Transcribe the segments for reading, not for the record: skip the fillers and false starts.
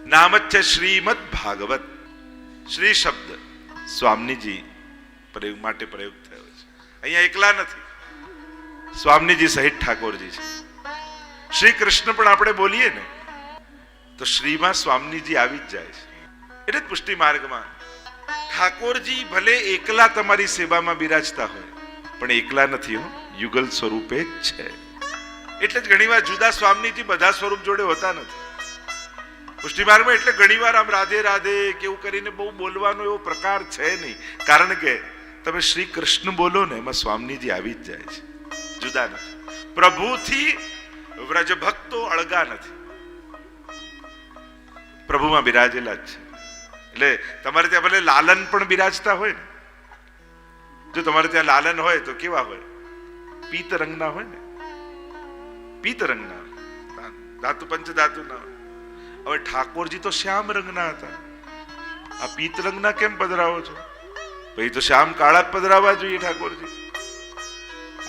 નામ જ છે શ્રીમદ ભાગવત. શ્રી શબ્દ સ્વામીજી પ્રયોગ માટે પ્રયોગ થયો છે. અહીંયા એકલા નથી, સ્વામીજી સહિત ઠાકોરજી છે. શ્રી કૃષ્ણ પણ આપણે બોલીએ ને તો શ્રીમાં સ્વામીજી આવી જ જાય છે. એટલે જ પુષ્ટિ માર્ગમાં ઠાકોરજી ભલે એકલા તમારી સેવામાં બિરાજતા હોય પણ એકલા નથી હો, યુગલ સ્વરૂપે જ છે. એટલે જ ઘણીવાર જુદા સ્વામીજી બધા સ્વરૂપ જોડે હોતા નથી. પુષ્ટિ માર્ગમાં એટલે ઘણીવાર આમ રાધે રાધે કેવું કરીને બહુ બોલવાનો એવો પ્રકાર છે નહીં, કારણ કે તમે શ્રી કૃષ્ણ બોલો ને એમાં સ્વામીજી આવી જ જાય છે, જુદા નથી. પ્રભુથી વ્રજ ભક્તો અળગા નથી, પ્રભુમાં બિરાજેલા જ છે. એટલે તમારે ત્યાં ભલે લાલન પણ બિરાજતા હોય ને, જો તમારે ત્યાં લાલન હોય તો કેવા હોય? પીત રંગના હોય ને, પીત રંગના, ધાતુ પંચ ધાતુ ના હોય. હવે ઠાકોરજી તો શ્યામ રંગના હતા, આ પીત રંગના કેમ પધરાવો છો? ભાઈ તો શ્યામ કાળા જ પધરાવા જોઈએ ઠાકોરજી.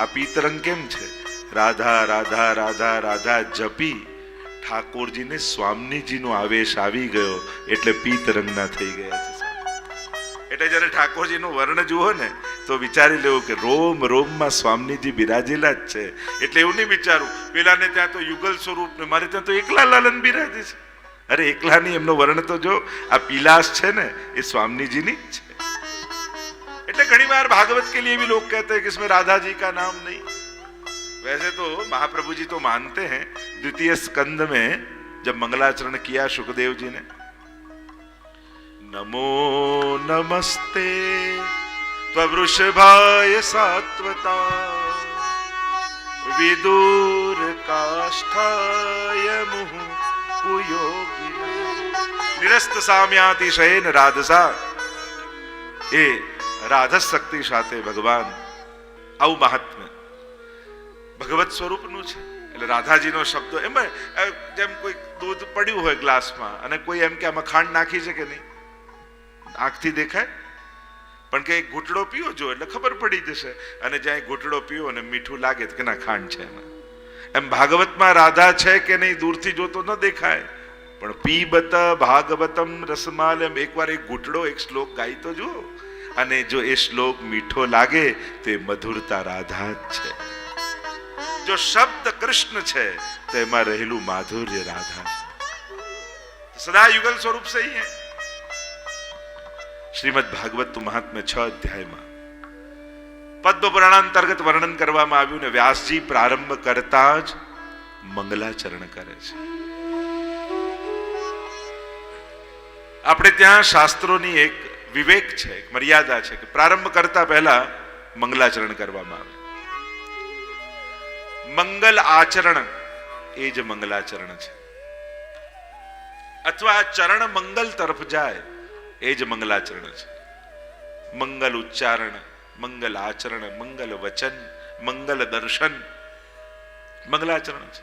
આ પીત રંગ કેમ છે? રાધા રાધા રાધા રાધા જપી ઠાકોરજીને સ્વામીજીનો આવેશ આવી ગયો એટલે પીત રંગના થઈ ગયા છે. એટલે જયારે ઠાકોરજીનો વર્ણ જુઓ ને તો વિચારી લેવું કે રોમ રોમમાં સ્વામીજી બિરાજેલા જ છે. એટલે એવું નહીં વિચારું પેલાને ત્યાં તો યુગલ સ્વરૂપ ને મારે ત્યાં તો એકલા લાલન બિરાજે છે. અરે એકલા નહીં, એમનો વર્ણ તો જો, આ પીલાશ છે ને એ स्वामीजीની જ છે. એટલે ઘણી बार भागवत के लिए भी लोग कहते हैं कि इसमें राधा जी का नाम नहीं. वैसे तो महाप्रभु जी तो मानते हैं. द्वितीय स्कंद में जब मंगलाचरण किया सुखदेव जी ने, नमो नमस्ते त्ववृषभाय सात्वता विदुर काष्ठाय मुहुः નિરસ્ત સામ્યાતિશયન રાધસા. એ રાધસ શક્તિ સાથે ભગવાન, આવું મહાત્મ્ય ભગવત સ્વરૂપનું છે. એટલે રાધાજીનો શબ્દ એમાં જેમ કોઈ દૂધ પડ્યું હોય ગ્લાસમાં અને કોઈ એમ કે આમાં ખાંડ નાખી છે કે નહીં, આંખથી દેખાય પણ કે એક ઘૂંટડો પીવો જો એટલે ખબર પડી જશે. અને જ્યાં ઘૂંટડો પીવો અને મીઠું લાગે કે ના ખાંડ છે એમાં. એમ ભાગવતમાં રાધા છે કે નહીં દૂરથી જોતો ન દેખાય, પણ પીબત ભાગવતમ રસમાલ એમ એકવાર એક ઘૂંટડો એક શ્લોક ગાઈ તો જુઓ, અને જો એ શ્લોક મીઠો લાગે તો એ મધુરતા રાધા જ છે. જો શબ્દ કૃષ્ણ છે તો એમાં રહેલું માધુર્ય રાધા છે. સદા યુગલ સ્વરૂપ સે હી હૈ. શ્રીમદ ભાગવત મહાત્મ્ય 6 અધ્યાયમાં પદ્મ પુરાણ અંતર્ગત વર્ણન કરવામાં આવ્યું ને વ્યાસજી પ્રારંભ કરતા જ મંગલાચરણ કરે છે. આપણે ત્યાં શાસ્ત્રોની એક વિવેક છે, એક મર્યાદા છે કે પ્રારંભ કરતા પહેલા મંગલાચરણ કરવામાં આવે. મંગલ આચરણ એ જ મંગલાચરણ છે, અથવા આ ચરણ મંગલ તરફ જાય એ જ મંગલાચરણ છે. મંગલ ઉચ્ચારણ, મંગલ આચરણ, મંગલ વચન, મંગલ દર્શન મંગલાચરણ છે.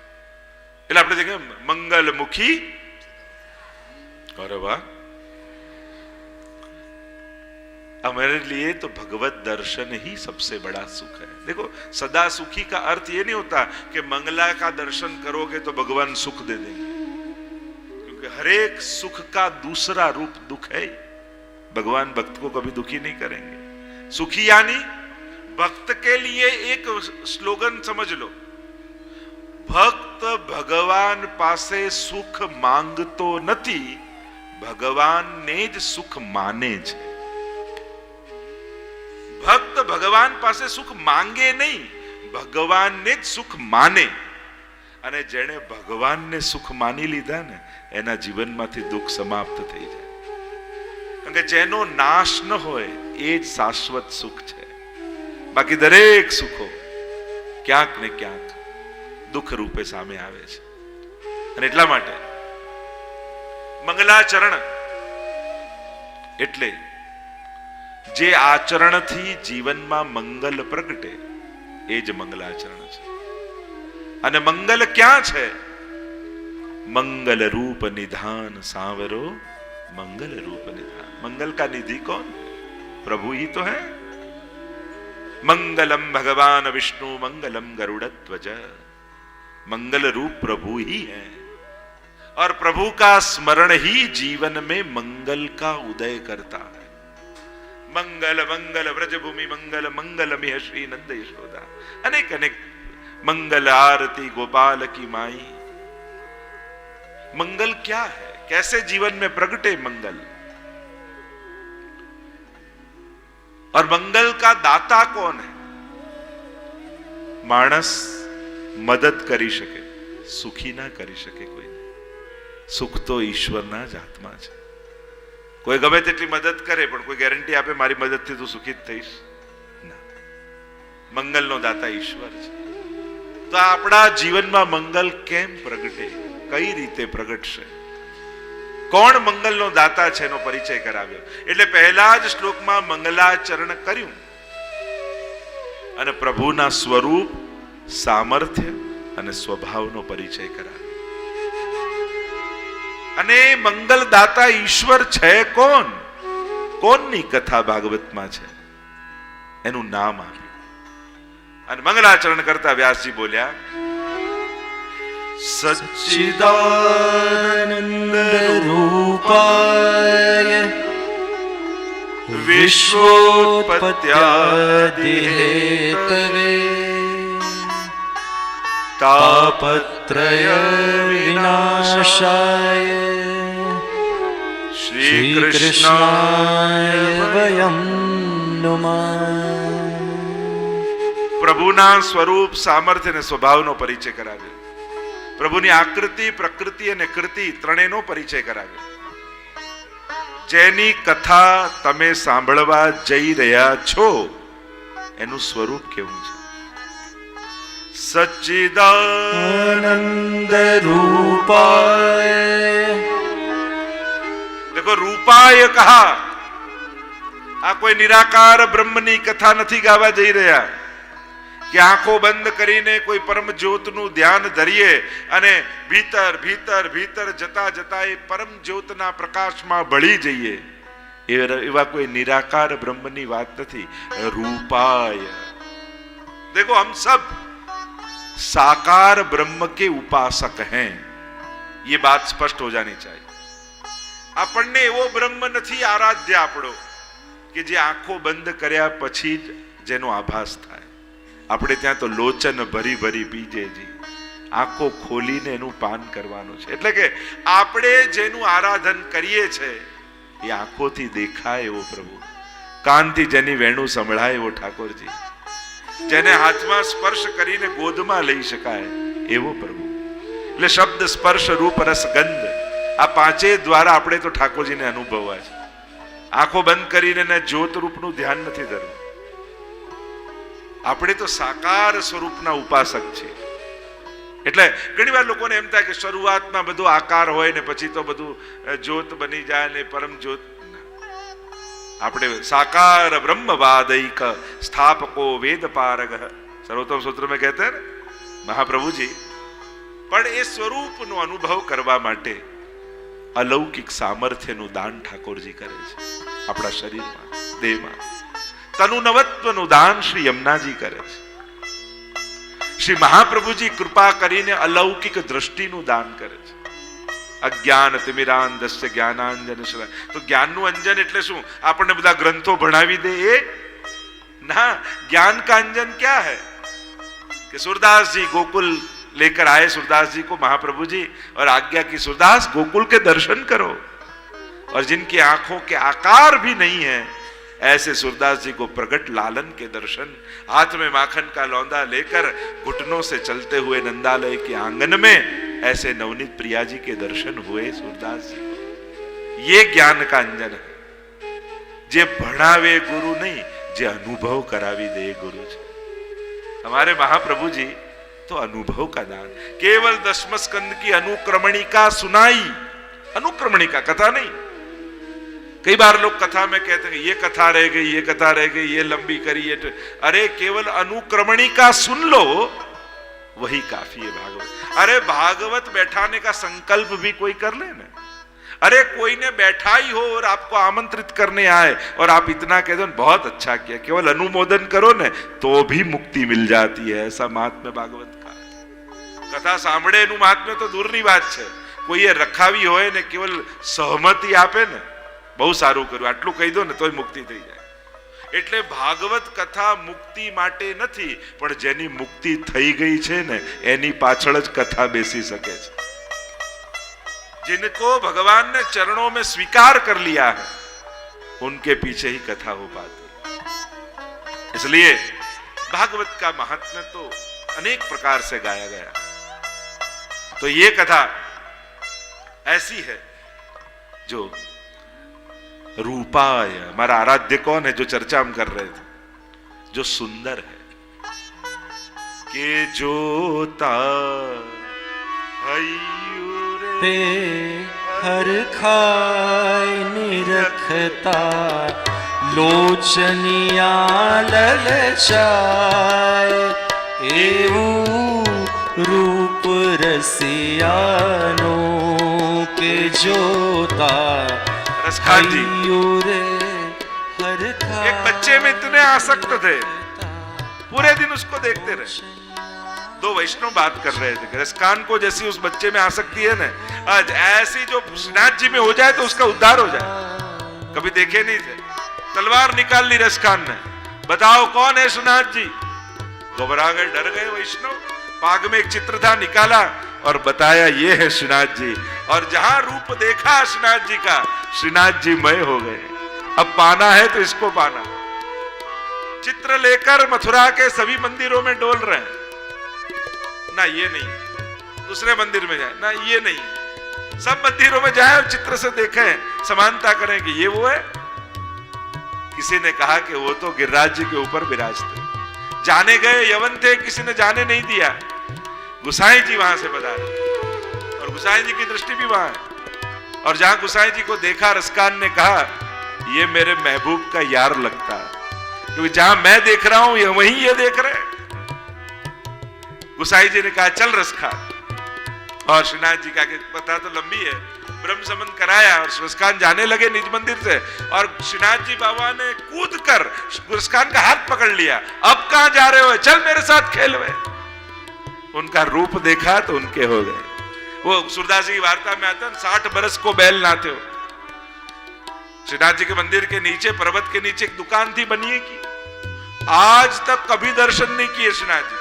એટલે આપણે કહીએ મંગલ મુખી. અરે વાહ, हमारे लिए तो भगवत दर्शन ही सबसे बड़ा सुख है. देखो सदा सुखी का अर्थ ये नहीं होता कि मंगला का दर्शन करोगे तो भगवान सुख दे देंगे, क्योंकि हर एक सुख का दूसरा रूप दुख है. भगवान भक्त को कभी दुखी नहीं करेंगे. सुखी यानी भक्त के लिए एक स्लोगन समझ लो, भक्त भगवान पासे सुख માંગતો નથી, ભગવાનને જ સુખ માને છે. ભક્ત ભગવાન પાસે સુખ માંગે નહીં, ભગવાનને જ સુખ માને. અને જેણે ભગવાનને સુખ માની લીધા ને એના જીવનમાંથી દુઃખ સમાપ્ત થઈ જાય. કારણ કે જેનો નાશ ન હોય એ જ શાશ્વત સુખ છે. બાકી દરેક સુખો ક્યાંક ને ક્યાંક દુઃખ રૂપે સામે આવે છે. અને એટલા માટે મંગલાચરણ એટલે જે આચરણથી જીવનમાં મંગલ પ્રગટે એ જ મંગલાચરણ છે. અને મંગલ ક્યાં છે? मंगल रूप निधान सांवरो मंगल रूप निधान। मंगल का निधि कौन? प्रभु ही तो है। मंगलम भगवान विष्णु मंगलम गरुड़ध्वज। मंगल रूप प्रभु ही है। और प्रभु का स्मरण ही जीवन में मंगल का उदय करता है। मंगल मंगल व्रजभूमि मंगल मंगल मिह श्री नंद यशोदा, अनेक अनेक मंगल आरती गोपाल की माई। मंगल क्या है, कैसे जीवन में प्रगटे मंगल, और मंगल का दाता कौन है? मानस मदद करी शके, सुखी ना करी शके कोई। સુખ તો ઈશ્વરના જ હાથમાં છે। કોઈ ગમે તેટલી મદદ કરે પણ કોઈ ગેરંટી આપે મારી મદદથી તું સુખી જ થઈશ ના। મંગલનો દાતા ઈશ્વર છે। તો આપણા જીવનમાં મંગલ કેમ પ્રગટે, કઈ રીતે પ્રગટશે, કોણ મંગલનો દાતા છે એનો પરિચય કરાવ્યો। એટલે પહેલા જ શ્લોકમાં મંગલાચરણ કર્યું અને પ્રભુના સ્વરૂપ, સામર્થ્ય અને સ્વભાવનો પરિચય કરાવ્યો। અને મંગલદાતા ઈશ્વર છે કોણ, કોણની કથા ભાગવતમાં છે એનું નામ આપ્યું। અને મંગલાચરણ કરતા વ્યાસજી બોલ્યા, સચ્ચિદાનંદ રૂપાય વિશ્વોત્પત્યાદિ હેતવે તાપત્રય વિનાશાય શ્રી કૃષ્ણાય વયમ નુમઃ। પ્રભુના સ્વરૂપ, સામર્થ્ય અને સ્વભાવનો પરિચય કરાવ્યો। પ્રભુની આકૃતિ, પ્રકૃતિ અને કૃતિ ત્રણેયનો પરિચય કરાવ્યો। જેની કથા તમે સાંભળવા જઈ રહ્યા છો એનું સ્વરૂપ કેવું છે? सच्चिदानंद रूपाय। देखो रूपाय कहा, आ कोई निराकार ब्रह्मनी कथा नहीं गावा जई रहा कि आंखों बंद करीने कोई परम ज्योतનું ધ્યાન ધરીએ અને ભીતર ભીતર ભીતર જતા જતા એ પરમ જ્યોતના પ્રકાશમાં ભળી જઈએ, એવા કોઈ નિરાકાર બ્રહ્મની વાત નથી। रूपाय, देखो हम सब साकार ब्रह्म के उपासक हैं, ये बात स्पष्ट हो जानी चाहिए। આપણને એવો બ્રહ્મ નથી આરાધ્ય આપણો કે જે આંખો બંધ કર્યા પછી જ જેનો આભાસ થાય। આપણે ત્યાં તો લોચન ભરી ભરી પીજે જી, આંખો ખોલીને એનું પાન કરવાનું છે। એટલે કે આપણે જેનું આરાધન કરીએ છે એ આંખોથી દેખાય એવો પ્રભુ, કાનથી જેની વેણું સંભળાય એવો ઠાકોરજી, જેને હાથમાં સ્પર્શ કરીને ગોદમાં લઈ શકાય એવો પ્રભુ। એટલે શબ્દ, સ્પર્શ, રૂપ, રસ, ગંધ આ પાંચે દ્વારા આપણે તો ઠાકોરજીને અનુભવવા છે। આંખો બંધ કરીને જ્યોત રૂપનું ધ્યાન નથી ધરવું। આપણે તો સાકાર સ્વરૂપના ઉપાસક છીએ। એટલે ઘણીવાર લોકોને એમ થાય કે શરૂઆતમાં બધું આકાર હોય ને પછી તો બધું જ્યોત બની જાય ને પરમ જ્યોત। આપણે साकार ब्रह्मवादैक स्थापको वेद पारग, सर्वोत्तम सूत्र में कहते हैं महाप्रभु जी। પણ એ સ્વરૂપનો અનુભવ કરવા માટે અલૌકિક સામર્થ્યનું દાન ઠાકોરજી કરે છે આપણા શરીરમાં, દેહમાં। તનુનવત્વનું દાન શ્રી યમુનાજી કરે છે। શ્રી મહાપ્રભુજી કૃપા કરીને અલૌકિક દ્રષ્ટિનું દાન કરે છે। અજ્ઞાન તિમિરાંધસ્ય જ્ઞાનાંજન શલાય। તો જ્ઞાનનું અંજન એટલે શું? આપણને બધા ગ્રંથો ભણાવી દે એ ના। ज्ञान का अंजन क्या है कि सूरदास जी गोकुल लेकर आए, सूरदास जी को महाप्रभु जी और आज्ञा की सूरदास गोकुल के दर्शन करो, और जिनकी आंखों के आकार भी नहीं है ऐसे सूरदास जी को प्रकट लालन के दर्शन, हाथ में माखन का लौंदा लेकर घुटनों से चलते हुए नंदालय के आंगन में ऐसे नवनीत प्रिया जी के दर्शन हुए सूरदास जी को। ये ज्ञान का अंजन है। जे भणावे गुरु नहीं, जे अनुभव करावी दे गुरु जी। हमारे महाप्रभु जी तो अनुभव का दान, केवल दशम स्कंद की अनुक्रमणिका सुनाई, अनुक्रमणिका कथा नहीं। कई बार लोग कथा में कहते हैं ये कथा रह गई, ये कथा रह गई, ये लंबी करी, ये अरे केवल अनुक्रमणिका सुन लो वही काफी है भागवत। अरे भागवत बैठाने का संकल्प भी कोई कर ले ना। अरे कोई ने बैठा ही हो और आपको आमंत्रित करने आए और आप इतना कह दो बहुत अच्छा किया, केवल अनुमोदन करो ने तो भी मुक्ति मिल जाती है, ऐसा महात्म्य भागवत का। कथा सांभळे एनु महात्म्य तो दूरनी बात है, કોઈએ રખાવી હોય ને કેવલ સહમતિ આપે ને, બહુ સારું કર્યું આટલું કહી દો ને તોય મુક્તિ થઈ જાય. એટલે ભાગવત કથા મુક્તિ માટે નથી, પણ જેની મુક્તિ થઈ ગઈ છે ને એની પાછળ જ કથા બેસી શકે છે. जिनको भगवान ने चरणों में स्वीकार कर लिया है उनके पीछे ही कथा हो पाती. इसलिए भागवत का महात्म्य तो अनेक प्रकार से गाया गया. तो ये कथा ऐसी है जो रूपाय, हमारा आराध्य कौन है जो चर्चा हम कर रहे थे, जो सुंदर है के जोता पे हर खाय निरखता लोचनिया ललचाय एवं रूप रसियानो के जोता. रसखान जी हर खाय. एक बच्चे में इतने आसक्त थे, पूरे दिन उसको देखते रहे. दो वैष्णव बात कर रहे थे, रसखान को जैसी उस बच्चे में आसक्ति है ना, आज ऐसी जो श्रीनाथ जी में हो जाए तो उसका उद्धार हो जाए. कभी देखे नहीं थे. तलवार निकाल ली रसखान ने, बताओ कौन है श्रीनाथ जी. घबरा गए, डर गए वैष्णव. पाग में एक चित्र था, निकाला और बताया ये है श्रीनाथ जी. और जहां रूप देखा श्रीनाथ जी का, श्रीनाथ जी मय हो गए. अब पाना है तो इसको पाना. चित्र लेकर मथुरा के सभी मंदिरों में डोल रहे हैं. ना ये नहीं, दूसरे मंदिर में जाए ना, ये नहीं, सब मंदिरों में जाए और चित्र से देखें, समानता करें कि ये वो है. किसी ने कहा कि वो तो गिरिराज जी के ऊपर विराजते. जाने गए यवन थे, किसी ने जाने नहीं दिया. गुसाई जी वहां से बता रहे और गुसाई जी की दृष्टि भी वहां है. और जहां गुसाई जी को देखा, रसखान ने कहा ये मेरे महबूब का यार लगता है, क्योंकि जहां मैं देख रहा हूं ये वहीं ये देख रहे हैं. गुसाई जी ने कहा चल रसखान. और श्रीनाथ जी का पता तो लंबी है, ब्रह्म संबंध कराया और रसखान जाने लगे निज मंदिर से. और श्रीनाथ जी बाबा ने कूद कर रसखान का हाथ पकड़ लिया. अब कहां जा रहे हो, चल मेरे साथ खेल. उनका रूप देखा तो उनके हो गए. वो सूरदास जी की वार्ता में आता है, 60 बरस को बैल नाते हो. श्रीनाथ जी के मंदिर के नीचे, पर्वत के नीचे एक दुकान थी बनिए की. आज तक कभी दर्शन नहीं किए श्रीनाथ जी,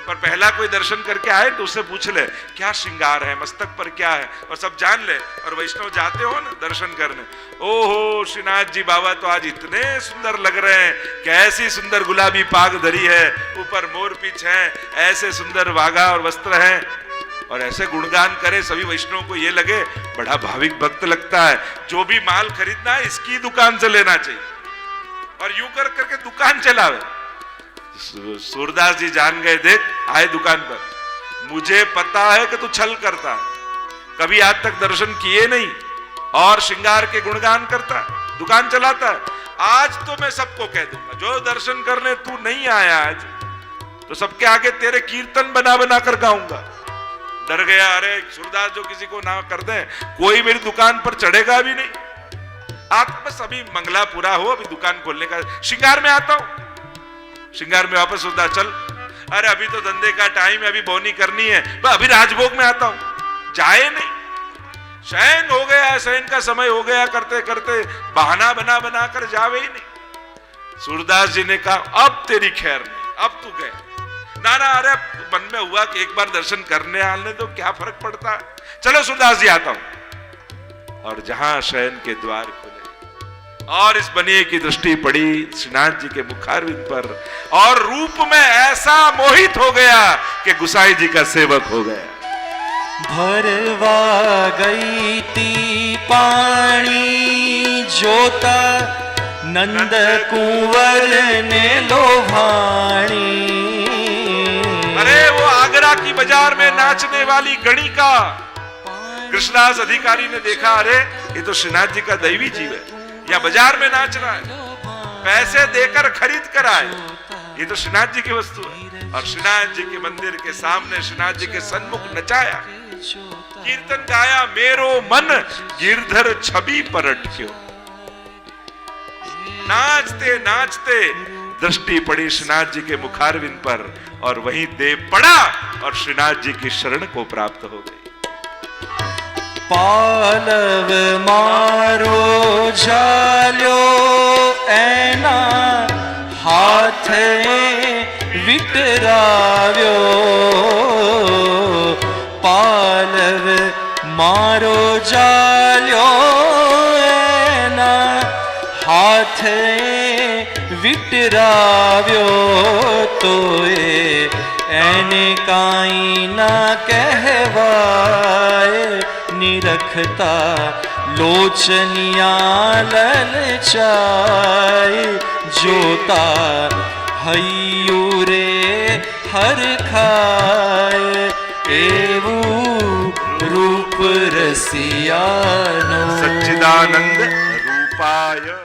पर पहला कोई दर्शन करके आए तो उससे पूछ ले क्या श्रृंगार है, मस्तक पर क्या है, और सब जान ले. और वैष्णव जाते हो ना दर्शन करने, ओहो श्रीनाथ जी बाबा तो आज इतने सुंदर लग रहे हैं, कैसी सुंदर गुलाबी पाग धरी है, ऊपर मोर पीछ है, ऐसे सुंदर वागा और वस्त्र हैं. और ऐसे गुणगान करे, सभी वैष्णव को ये लगे बड़ा भाविक भक्त लगता है. जो भी माल खरीदना है इसकी दुकान से लेना चाहिए. और यूं कर करके दुकान चलावे. सूरदास जी जान गए, देख आए दुकान पर, मुझे पता है कि तू छल करता है, कभी आज तक दर्शन किए नहीं और श्रृंगार के गुणगान करता है, दुकान चलाता है. आज तो मैं सबको कह दूंगा, जो दर्शन करने तू नहीं आया आज, तो सबके आगे तेरे कीर्तन बना बना कर गाऊंगा. डर गया, अरे सूरदास जो किसी को ना कर दे, कोई मेरी दुकान पर चढ़ेगा भी नहीं. आप बस अभी मंगला पूरा हो, अभी दुकान खोलने का, श्रृंगार में आता हूं. श्रृंगार में वापस होता, चल अरे अभी तो धंधे का टाइम है, अभी बोनी करनी है, अभी राजभोग में आता हूं. जाए नहीं, शयन हो गया, शयन का समय हो गया, करते करते बहाना बना बना कर जावे ही नहीं. सूरदास जी ने कहा अब तेरी खैर नहीं, अब तू गए. ना ना, अरे मन में हुआ कि एक बार दर्शन करने आने तो क्या फर्क पड़ता है, चलो सूरदास जी आता हूं. और जहां शयन के द्वार खुले और इस बनिए की दृष्टि पड़ी श्रीनाथ जी के मुखारविंद पर, और रूप में ऐसा मोहित हो गया कि गुसाई जी का सेवक हो गया. भरवा गई ती पानी जोता नंद कुंवर ने लोभाणी. अरे वो आगरा की बाजार में नाचने वाली गणिका कृष्णदास अधिकारी ने देखा, अरे ये तो श्रीनाथ जी का दैवी जीव है, या बाजार में नाच रहा है, पैसे देकर खरीद कर आए, ये तो श्रीनाथ जी की वस्तु है. और श्रीनाथ जी के मंदिर के सामने श्रीनाथ जी के सन्मुख नचाया, कीर्तन गाया, मेरो मन गिरधर छवि पर अटक्यो. नाचते नाचते दृष्टि पड़ी श्रीनाथ जी के मुखारविंद पर, और वहीं देव पड़ा और श्रीनाथ जी की शरण को प्राप्त हो गई. પાલવ મારો ઝાલ્યો એના હાથે વિટરાવ્યો. પાલવ મારો ઝાલ્યો એના હાથે વિટરાવ્યો. તોય એને કાંઈ ના કહેવાય. નિરખતા લોચનિયા લલચાય. જોતા હૈયું રે હરખાય. એવું રૂપ રસિયાનો સચ્ચિદાનંદ રૂપાય